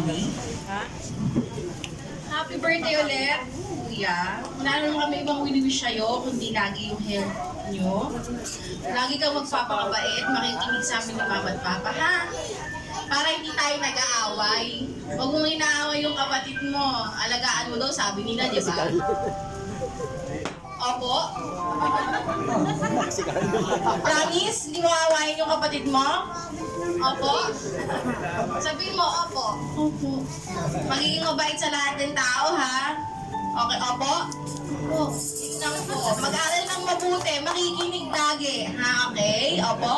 mommy. Happy birthday ulit, kuya. Wala naman kami ibang wini-wish sa'yo, kundi lagi yung health nyo. Lagi kang magpapakabait, makikinig sa amin ni mama at papa, ha? Para hindi tayo nag-aaway. Huwag mong inaaway yung kapatid mo. Alagaan mo daw, sabi nila, di ba? Opo? Promise? Hindi mo aawayin yung kapatid mo? Opo? Sabihin mo, opo. Opo. Magiging mabait sa lahat ng tao, ha? Okay, opo? Opo. Yun lang po. Mag-aral ng mabuti, makikinig lagi, ha? Okay? Opo?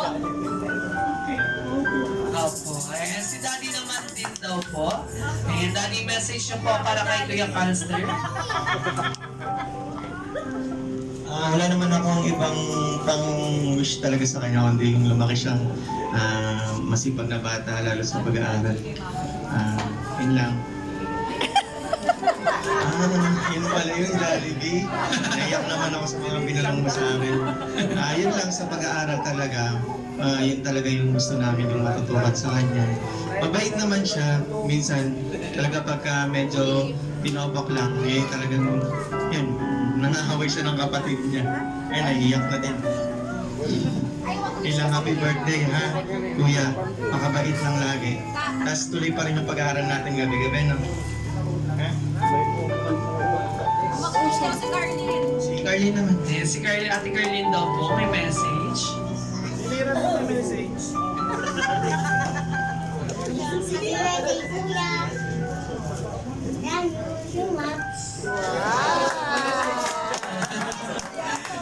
Opo. Ayan, si Daddy naman din daw po. Ayan, Daddy, message niyo po para kay Kuya Calster. Wala naman akong ibang pang-wish talaga sa kanya, kundi yung lumaki siyang masipag na bata, lalo sa pag-aaral. Yun lang. Yun pala yun, Jollibee. Naiyak naman ako sa mga binalang mo sa amin. Yun lang sa pag-aaral talaga. Yun talaga yung gusto namin, yung matutukan sa kanya. Mabait naman siya. Minsan, talaga pagka medyo pinobak lang, talagang, yun, nanahaway siya ng kapatid niya. Naiiyak na din. Ilang happy birthday, ha? Kuya, makabait lang lagi. Tapos tuloy pa rin yung pag-aaral natin gabi-gabi, no? Ha? Si Carlin. Si Carly naman. Ayan, si Ate Carlin daw po, may message. Happy birthday, Kuya. Love you much.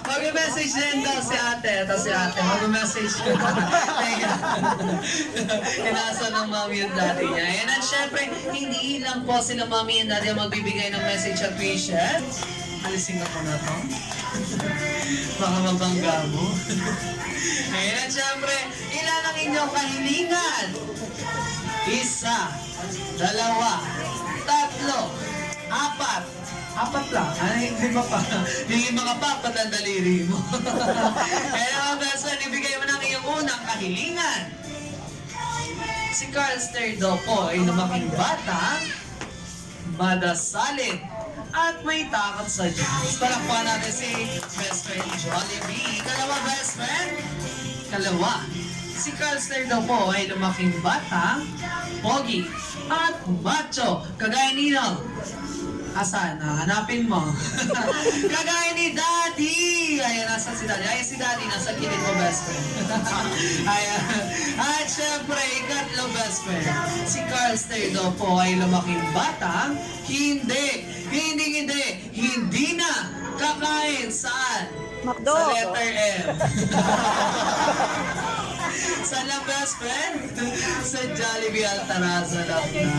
Mag-message din daw si ate. Ito si ate. Mag-message din. Inasa ng mommy and daddy niya. Ayan, at syempre, hindi lang po sila mommy and daddy ang magbibigay ng message at wishes. Alisin ka po na to. Baka mabangga mo. Ayan, at syempre, ilan ang inyong kahilingan? 1, 2, 3, 4, 5. Apat lang. Ay, hindi ba pa? Hindi mga papat ang daliri mo. Kaya mga best friend, ibigay mo ng iyong unang kahilingan. Si Carlster daw po ay lumaking bata, madasalin, at may takot sa Diyos. Palakpan natin si best friend Jollibee. Kalawa best friend? Kalawa. Si Carlster daw po ay lumaking bata, pogi, at macho. Kagaya ninong. Asan? Hanapin mo. Kagaya ni Daddy! Ayan, nasa si Daddy? Ayan si Daddy, nasa kilid mo, best friend. Ayan. At syempre, ikatlo, best friend. Si Carlster daw po ay lumaking bata. Hindi na kakain saan? McDo. Sa letter M. Saan lang, best friend? Sa Jollibee Altarazzo lang na.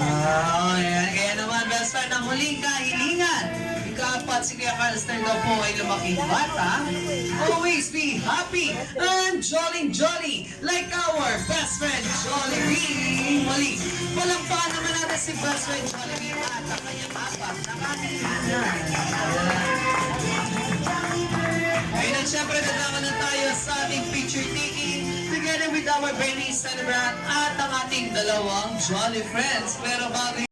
Ayan. Kaya naman, best friend, ang huling kahilingan. Ika-4, si Kuya Calster daw po ay lumaking bata. Always be happy and jolly like our best friend Jollibee. Muli, palampakan naman natin si best friend Jollibee at ang kanyang apat na kahilingan. Ayun at syempre, naglaman na tayo sa ating picture taking together with our Bernie celebrant at ang ating dalawang Jolly Friends. Pero bago